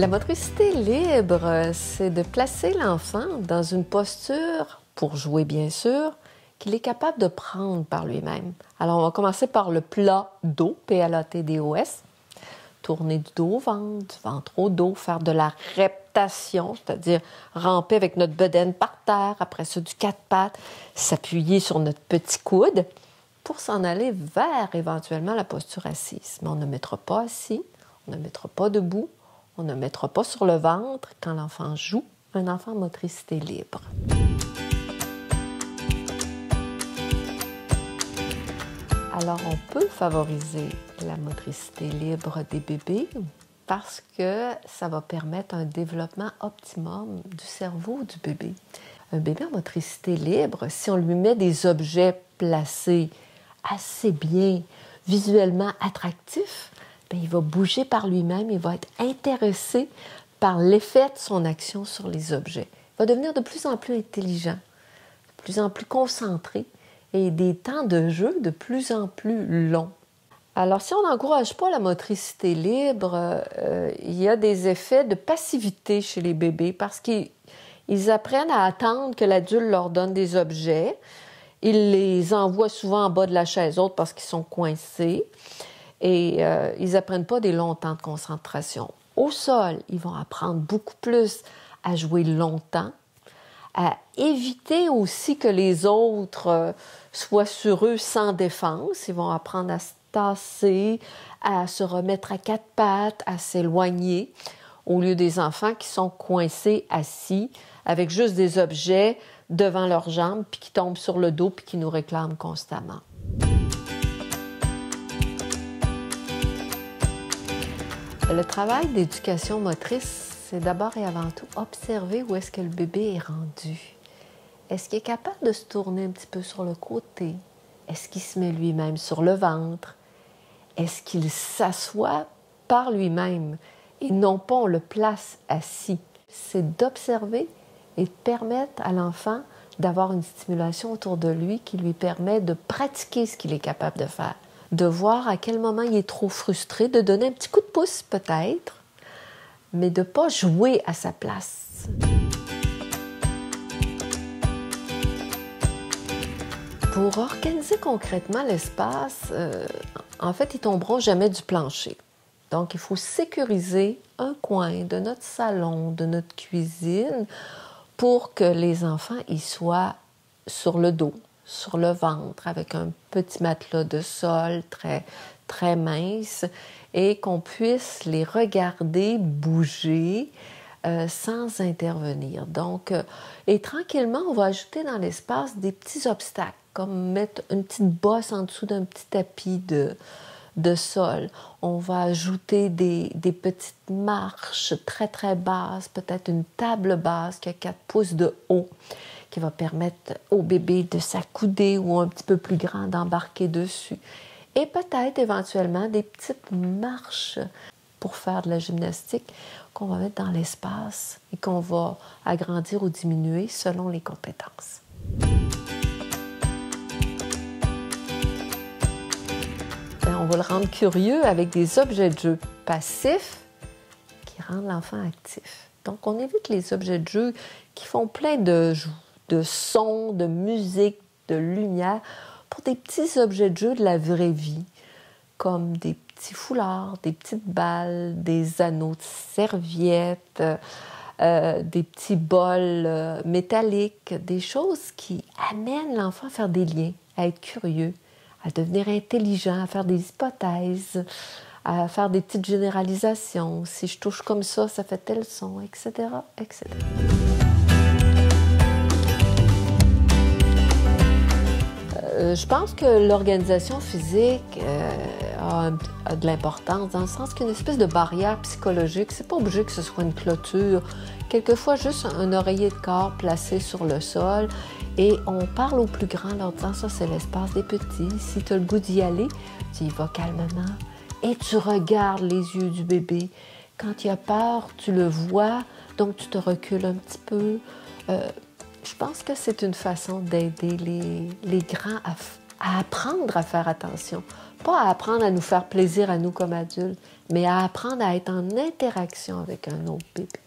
La motricité libre, c'est de placer l'enfant dans une posture, pour jouer bien sûr, qu'il est capable de prendre par lui-même. Alors, on va commencer par le plat dos, P-L-A-T-D-O-S. Tourner du dos au ventre, du ventre au dos, faire de la reptation, c'est-à-dire ramper avec notre bedaine par terre, après ça du quatre pattes, s'appuyer sur notre petit coude pour s'en aller vers éventuellement la posture assise. Mais on ne mettra pas assis, on ne mettra pas debout, on ne mettra pas sur le ventre quand l'enfant joue, un enfant en motricité libre. Alors, on peut favoriser la motricité libre des bébés parce que ça va permettre un développement optimum du cerveau du bébé. Un bébé en motricité libre, si on lui met des objets placés assez bien, visuellement attractifs, bien, il va bouger par lui-même, il va être intéressé par l'effet de son action sur les objets. Il va devenir de plus en plus intelligent, de plus en plus concentré, et des temps de jeu de plus en plus longs. Alors, si on n'encourage pas la motricité libre, il y a des effets de passivité chez les bébés parce qu'ils apprennent à attendre que l'adulte leur donne des objets. Ils les envoient souvent en bas de la chaise haute parce qu'ils sont coincés et ils n'apprennent pas des longs temps de concentration. Au sol, ils vont apprendre beaucoup plus à jouer longtemps, à éviter aussi que les autres soient sur eux sans défense. Ils vont apprendre à se tasser, à se remettre à quatre pattes, à s'éloigner, au lieu des enfants qui sont coincés, assis, avec juste des objets devant leurs jambes, puis qui tombent sur le dos, puis qui nous réclament constamment. Le travail d'éducation motrice, c'est d'abord et avant tout observer où est-ce que le bébé est rendu. Est-ce qu'il est capable de se tourner un petit peu sur le côté? Est-ce qu'il se met lui-même sur le ventre? Est-ce qu'il s'assoit par lui-même et non pas on le place assis? C'est d'observer et de permettre à l'enfant d'avoir une stimulation autour de lui qui lui permet de pratiquer ce qu'il est capable de faire. De voir à quel moment il est trop frustré, de donner un petit coup de pouce peut-être, mais de ne pas jouer à sa place. Pour organiser concrètement l'espace, en fait, ils ne tomberont jamais du plancher. Donc, il faut sécuriser un coin de notre salon, de notre cuisine, pour que les enfants y soient sur le dos, sur le ventre, avec un petit matelas de sol très, très mince, et qu'on puisse les regarder bouger sans intervenir. Donc, et tranquillement, on va ajouter dans l'espace des petits obstacles, comme mettre une petite bosse en dessous d'un petit tapis de sol. On va ajouter des petites marches très, très basses, peut-être une table basse qui a 4 pouces de haut, qui va permettre au bébé de s'accouder ou un petit peu plus grand d'embarquer dessus. Et peut-être éventuellement des petites marches pour faire de la gymnastique qu'on va mettre dans l'espace et qu'on va agrandir ou diminuer selon les compétences. On va le rendre curieux avec des objets de jeu passifs qui rendent l'enfant actif. Donc, on évite les objets de jeu qui font plein de sons, de musique, de lumière pour des petits objets de jeu de la vraie vie, comme des petits foulards, des petites balles, des anneaux de serviettes, des petits bols métalliques, des choses qui amènent l'enfant à faire des liens, à être curieux, à devenir intelligent, à faire des hypothèses, à faire des petites généralisations. Si je touche comme ça fait tel son, etc., etc. Je pense que l'organisation physique a de l'importance dans le sens qu'il y a une espèce de barrière psychologique. C'est pas obligé que ce soit une clôture. Quelquefois, juste un oreiller de corps placé sur le sol. Et on parle aux plus grands en leur disant « ça, c'est l'espace des petits. Si tu as le goût d'y aller, tu y vas calmement. Et tu regardes les yeux du bébé. Quand il a peur, tu le vois, donc tu te recules un petit peu. » Je pense que c'est une façon d'aider les grands à apprendre à faire attention. pas à apprendre à nous faire plaisir à nous comme adultes, mais à apprendre à être en interaction avec un autre bébé.